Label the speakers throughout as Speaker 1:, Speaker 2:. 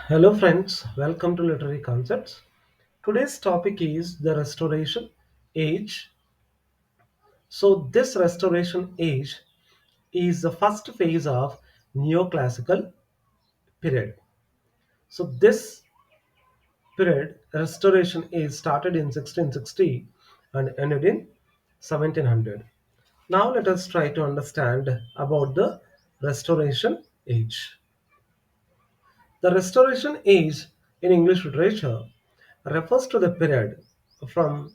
Speaker 1: Hello, friends. Welcome to Literary Concepts. Today's topic is the Restoration Age. So, this Restoration Age is the first phase of Neoclassical period. So, this period, Restoration Age, started in 1660 and ended in 1700. Now, let us try to understand about the Restoration Age. The Restoration Age in English literature refers to the period from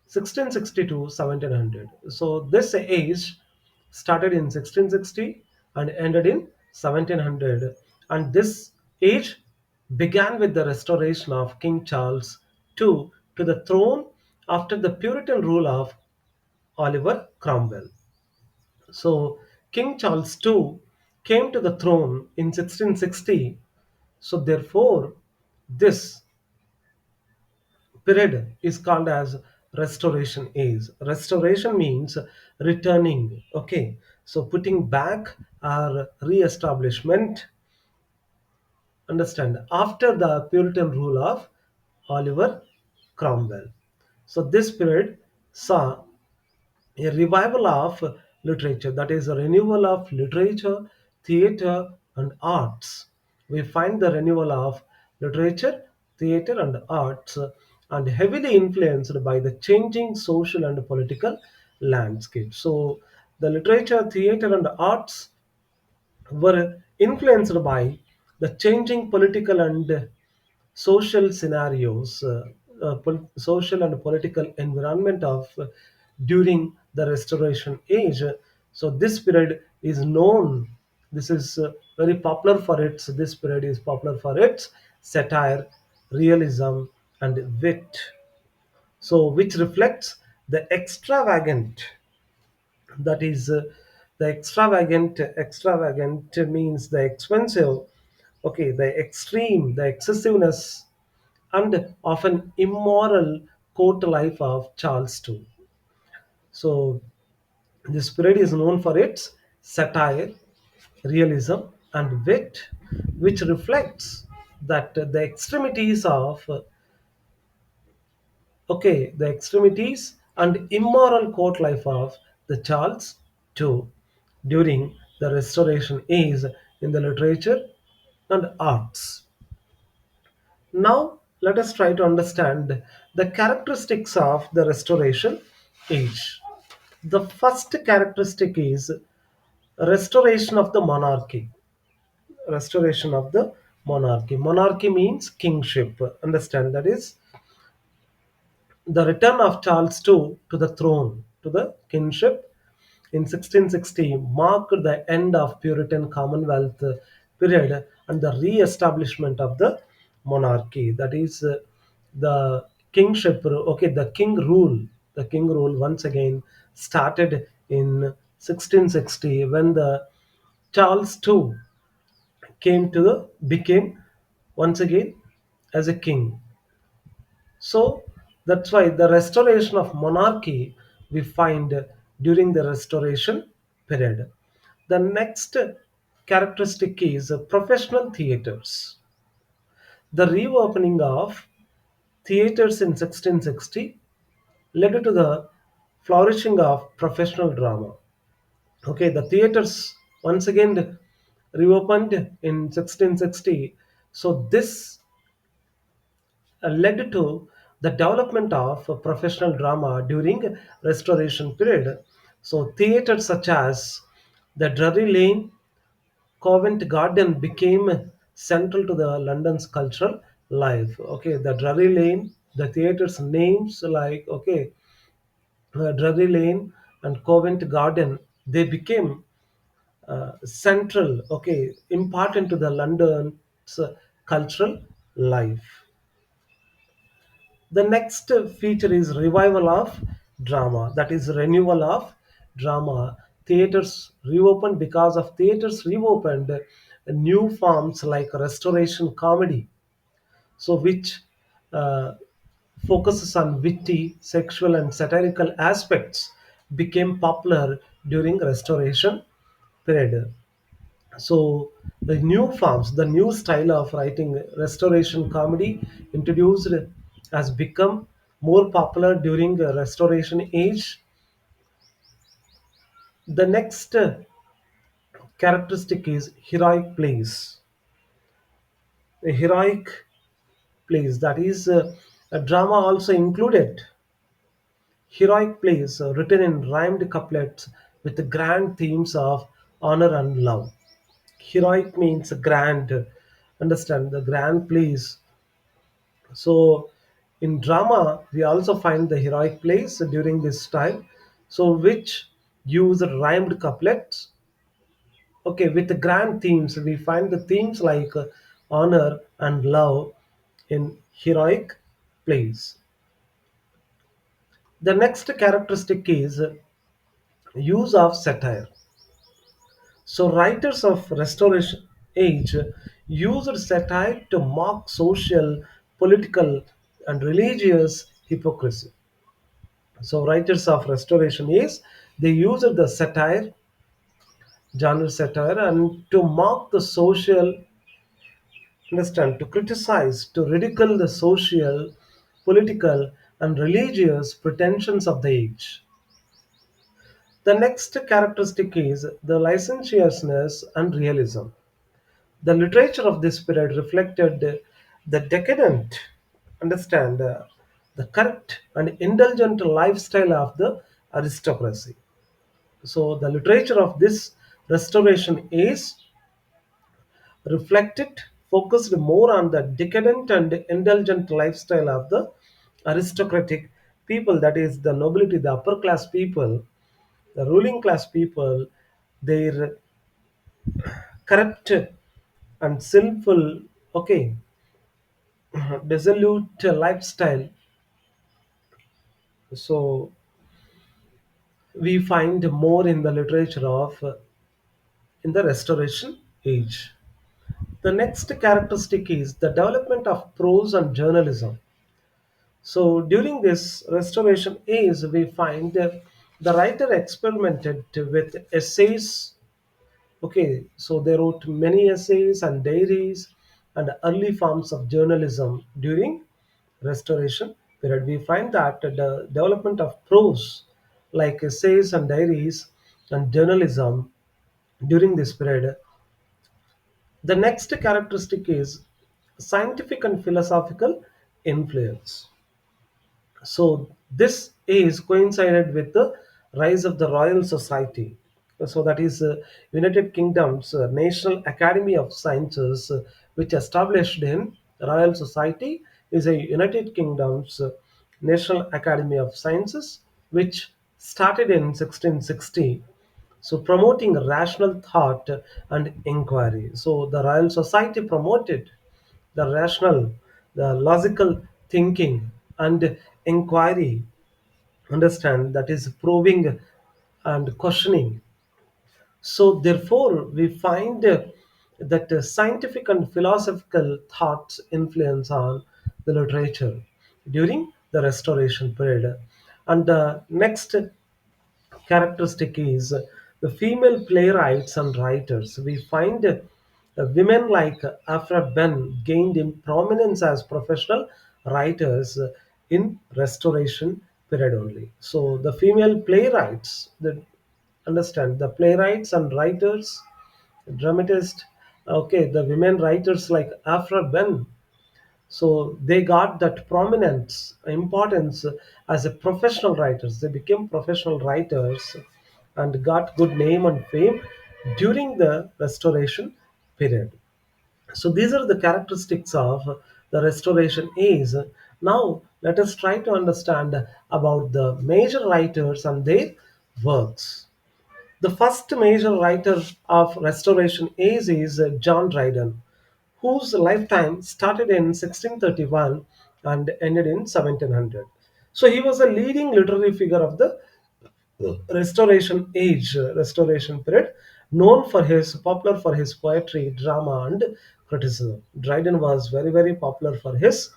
Speaker 1: 1660 to 1700. So this age started in 1660 and ended in 1700. And this age began with the restoration of King Charles II to the throne after the Puritan rule of Oliver Cromwell. So King Charles II came to the throne in 1660. So therefore, this period is called as restoration age. Restoration means returning. Okay, so putting back or re-establishment. Understand? After the Puritan rule of Oliver Cromwell. So this period saw a revival of literature, that is a renewal of literature, theater, and arts. We find the renewal of literature, theater, and arts, and heavily influenced by the changing social and political landscape. So the literature, theater, and arts were influenced by the changing political and social scenarios, social and political environment of during the Restoration Age. So this period is known. This is very popular for its. This period is popular for its satire, realism, and wit. So which reflects the extravagant, that is the extravagant means the expensive, okay, the extreme, the excessiveness, and often immoral court life of Charles II. So this period is known for its satire, realism, and wit, which reflects that the extremities of, okay, the extremities and immoral court life of the Charles II during the Restoration Age in the literature and arts. Now, let us try to understand the characteristics of the Restoration Age. The first characteristic is restoration of the monarchy. Restoration of the monarchy. Monarchy means kingship. Understand, that is the return of Charles II to the throne, to the kingship in 1660 marked the end of Puritan Commonwealth period and the re-establishment of the monarchy. That is the kingship. Okay, the king rule once again started in 1660 when the Charles II came to the became once again as a king. So that's why the restoration of monarchy we find during the restoration period. The next characteristic is professional theaters. The reopening of theaters in 1660 led to the flourishing of professional drama. Okay, the theaters once again reopened in 1660. So this led to the development of professional drama during restoration period. So theaters such as the Drury Lane, Covent Garden became central to the London's cultural life. Okay, the Drury Lane, the theaters names like, okay, Drury Lane and Covent Garden, they became central, okay, important to the London's cultural life. The next feature is revival of drama, that is renewal of drama. Theaters reopened. Because of theaters reopened, new forms like restoration comedy, so which uh, focuses on witty, sexual, and satirical aspects, became popular during restoration period. So The new forms, the new style of writing, restoration comedy, introduced, has become more popular during the Restoration Age. The next characteristic is heroic plays. A heroic plays, that is, a drama also included. Heroic plays written in rhymed couplets with the grand themes of honor and love. Heroic means grand, understand, the grand plays. So in drama, we also find the heroic plays during this time, so which use rhymed couplets. Okay, with the grand themes, we find the themes like honor and love in heroic plays. The next characteristic is use of satire. So writers of Restoration Age used satire to mock social, political, and religious hypocrisy. So writers of Restoration Age, they used the satire, genre satire, and to mock the social, understand, to criticize, to ridicule the social, political, and religious pretensions of the age. The next characteristic is the licentiousness and realism. The literature of this period reflected the decadent, understand, the corrupt and indulgent lifestyle of the aristocracy. So the literature of this restoration is reflected, focused more on the decadent and indulgent lifestyle of the aristocratic people, that is the nobility, the upper class people, the ruling class people, their corrupt and sinful, okay, dissolute lifestyle. So we find more in the literature of in the restoration age. The next characteristic is the development of prose and journalism. So during this restoration age, we find the writer experimented with essays. Okay, so they wrote many essays and diaries and early forms of journalism during Restoration period. We find that the development of prose, like essays and diaries and journalism during this period. The next characteristic is scientific and philosophical influence. So this is coincided with the rise of the Royal Society. So that is United Kingdom's National Academy of Sciences, which established in Royal Society is a United Kingdom's National Academy of Sciences, which started in 1660. So promoting rational thought and inquiry. So the Royal Society promoted the rational, the logical thinking and inquiry, understand, that is probing and questioning. So therefore we find that scientific and philosophical thoughts influence on the literature during the restoration period. And the next characteristic is the female playwrights and writers. We find women like Afra Ben gained in prominence as professional writers in Restoration period only. So the female playwrights, the, understand, the playwrights and writers, dramatists, okay, the women writers like Afra Ben, so they got that prominence importance as a professional writers, they became professional writers and got good name and fame during the restoration period. So these are the characteristics of the restoration age. Now let us try to understand about the major writers and their works. The first major writer of Restoration age is John Dryden, whose lifetime started in 1631 and ended in 1700. So he was a leading literary figure of the Restoration age, Restoration period, known for his popular for his poetry, drama, and criticism. Dryden was very very popular for his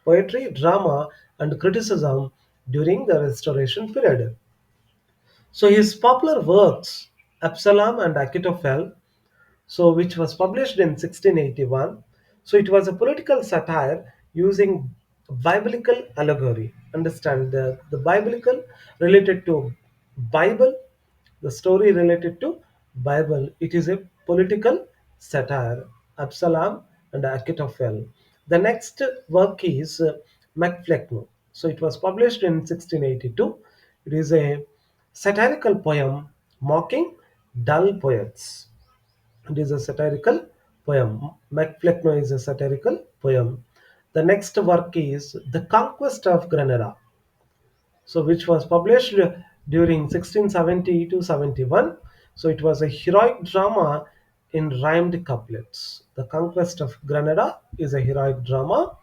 Speaker 1: poetry, drama, and criticism during the Restoration period. So his popular works, Absalom and Achitophel. so which was published in 1681. So it was a political satire using biblical allegory. Understand the biblical related to Bible, the story related to Bible. It is a political satire. Absalom and Achitophel. The next work is Macflecknoe. So it was published in 1682. It is a satirical poem mocking dull poets. It is a satirical poem. Macflecknoe is a satirical poem. The next work is The Conquest of Granada, so which was published during 1670 to 71. So it was a heroic drama in rhymed couplets. The Conquest of Granada is a heroic drama,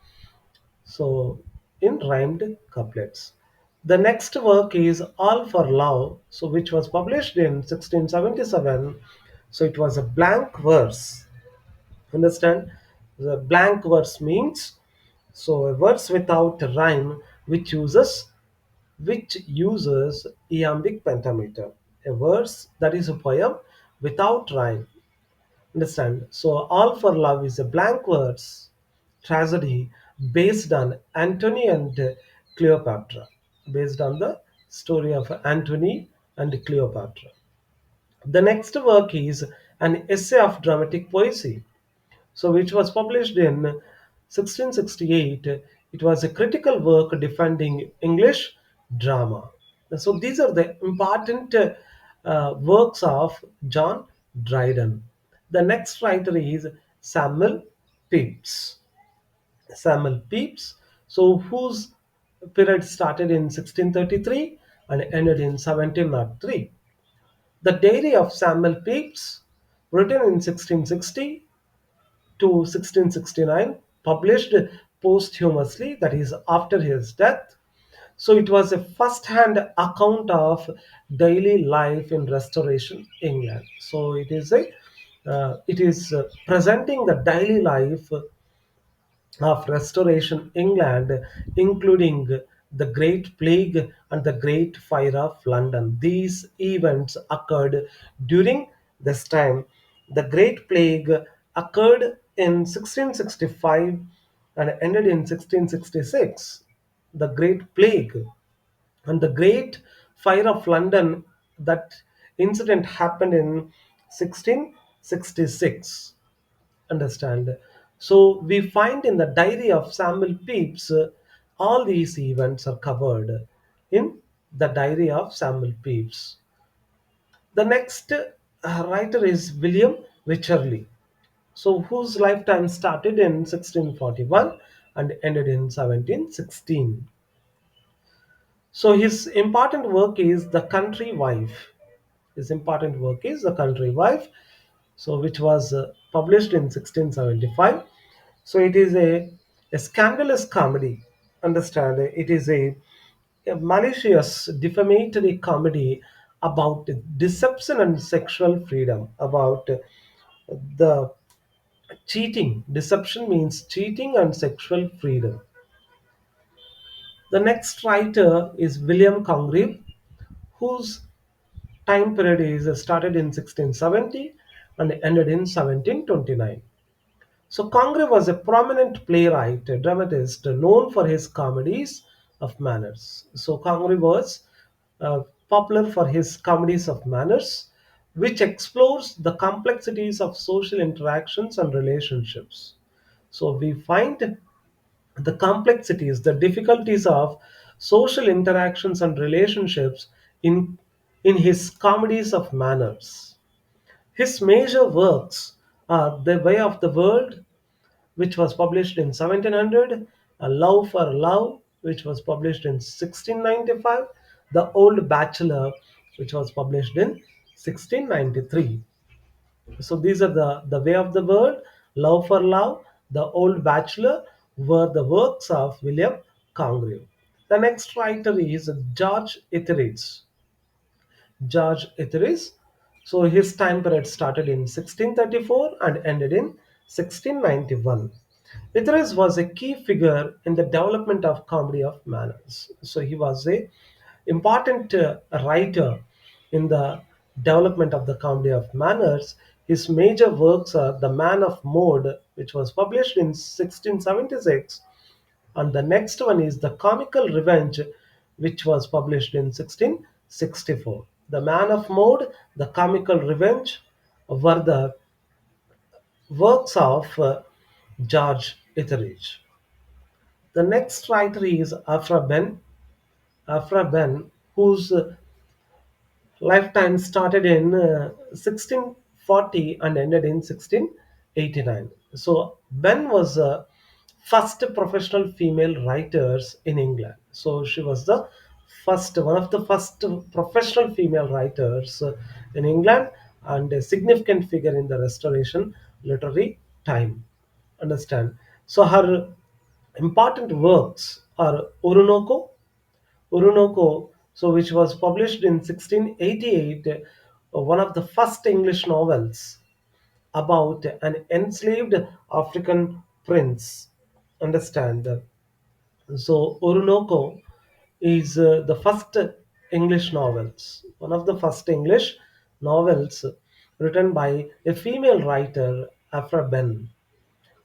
Speaker 1: so in rhymed couplets. The next work is All for Love, so which was published in 1677. So it was a blank verse. Understand? The blank verse means so a verse without a rhyme which uses iambic pentameter. A verse that is a poem without rhyme. Understand? So All for Love is a blank verse tragedy based on Antony and Cleopatra, based on the story of Antony and Cleopatra. The next work is an essay of dramatic poesy, so which was published in 1668. It was a critical work defending English drama. So these are the important works of John Dryden. The next writer is Samuel Pepys. Samuel Pepys, so whose period started in 1633 and ended in 1703. The Diary of Samuel Pepys, written in 1660 to 1669, published posthumously, that is, after his death. So it was a first hand account of daily life in Restoration England. So it is presenting the daily life of Restoration England, including the Great Plague and the Great Fire of London. These events occurred during this time. The Great Plague occurred in 1665 and ended in 1666. The Great Plague and the Great Fire of London, that incident happened in 1666. Understand? So we find in the diary of Samuel Pepys, all these events are covered in the diary of Samuel Pepys. The next writer is William Wycherley, so whose lifetime started in 1641 and ended in 1716. So his important work is The Country Wife. His important work is The Country Wife, so which was published in 1675. So it is a scandalous comedy. Understand? It is a malicious, defamatory comedy about deception and sexual freedom, about the cheating. Deception means cheating and sexual freedom. The next writer is William Congreve, whose time period is started in 1670 and ended in 1729. So Congreve was a prominent playwright, a dramatist known for his comedies of manners. So Congreve was popular for his comedies of manners, which explores the complexities of social interactions and relationships. So we find the complexities, the difficulties of social interactions and relationships in his comedies of manners. His major works are The Way of the World, which was published in 1700, A Love for Love, which was published in 1695, The Old Bachelor, which was published in 1693. So these are the Way of the World, Love for Love, The Old Bachelor were the works of William Congreve. The next writer is George Etheridge. George Etheridge. So his time period started in 1634 and ended in 1691. Etheridge was a key figure in the development of comedy of manners. So he was a important writer in the development of the comedy of manners. His major works are The Man of Mode, which was published in 1676, and the next one is The Comical Revenge, which was published in 1664. The Man of Mode, The Comical Revenge were the works of George Etheridge. The next writer is Afra Ben, whose lifetime started in 1640 and ended in 1689. So Ben was the first professional female writers in England. So she was the one of the first professional female writers in England, and a significant figure in the Restoration literary time. Understand? So her important works are Orinoco, so which was published in 1688, one of the first English novels about an enslaved African prince. Understand? So Orinoco is the first English novels, one of the first English novels written by a female writer, Afra Ben.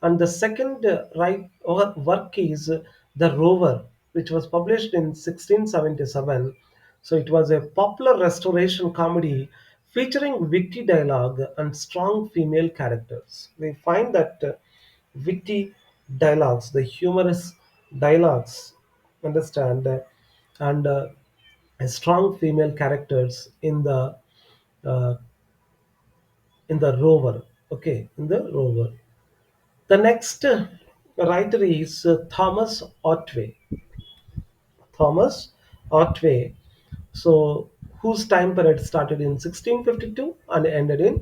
Speaker 1: And the second work is The Rover, which was published in 1677. So it was a popular restoration comedy featuring witty dialogue and strong female characters. We find that witty dialogues, the humorous dialogues, understand, and strong female characters uh, in the Rover. Okay, in the Rover. The next writer is Thomas Otway. Thomas Otway, so whose time period started in 1652 and ended in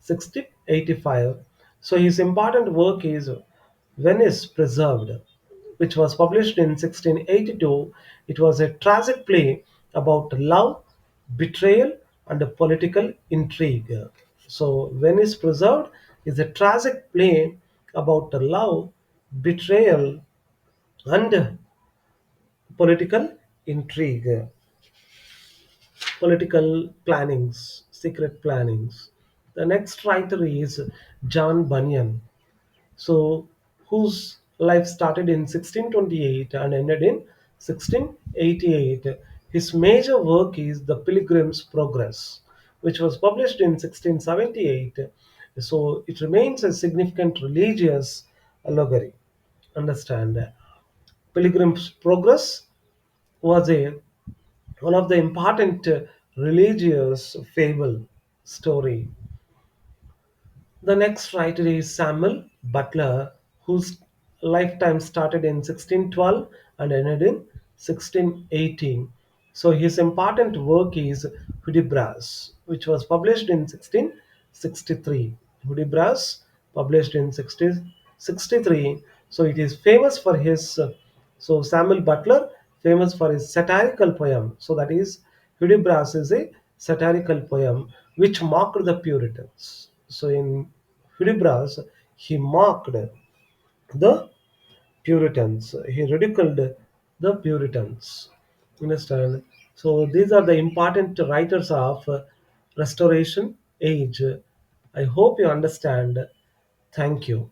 Speaker 1: 1685. So his important work is Venice Preserved, which was published in 1682. It was a tragic play about love, betrayal, and a political intrigue. So Venice Preserved is a tragic play about love, betrayal, and political intrigue, political plannings, secret plannings. The next writer is John Bunyan, so whose life started in 1628 and ended in 1688. His major work is The Pilgrim's Progress, which was published in 1678. So it remains a significant religious allegory. Understand? Pilgrim's Progress was a one of the important religious fable story. The next writer is Samuel Butler, whose lifetime started in 1612 and ended in 1618. So his important work is Hudibras, which was published in 1663. Hudibras, published in 1663. So it is famous for his, so Samuel Butler, famous for his satirical poem. So that is, Hudibras is a satirical poem which mocked the Puritans. So in Hudibras, he mocked the Puritans. He ridiculed the Puritans. Understand? So these are the important writers of Restoration age. I hope you understand. Thank you.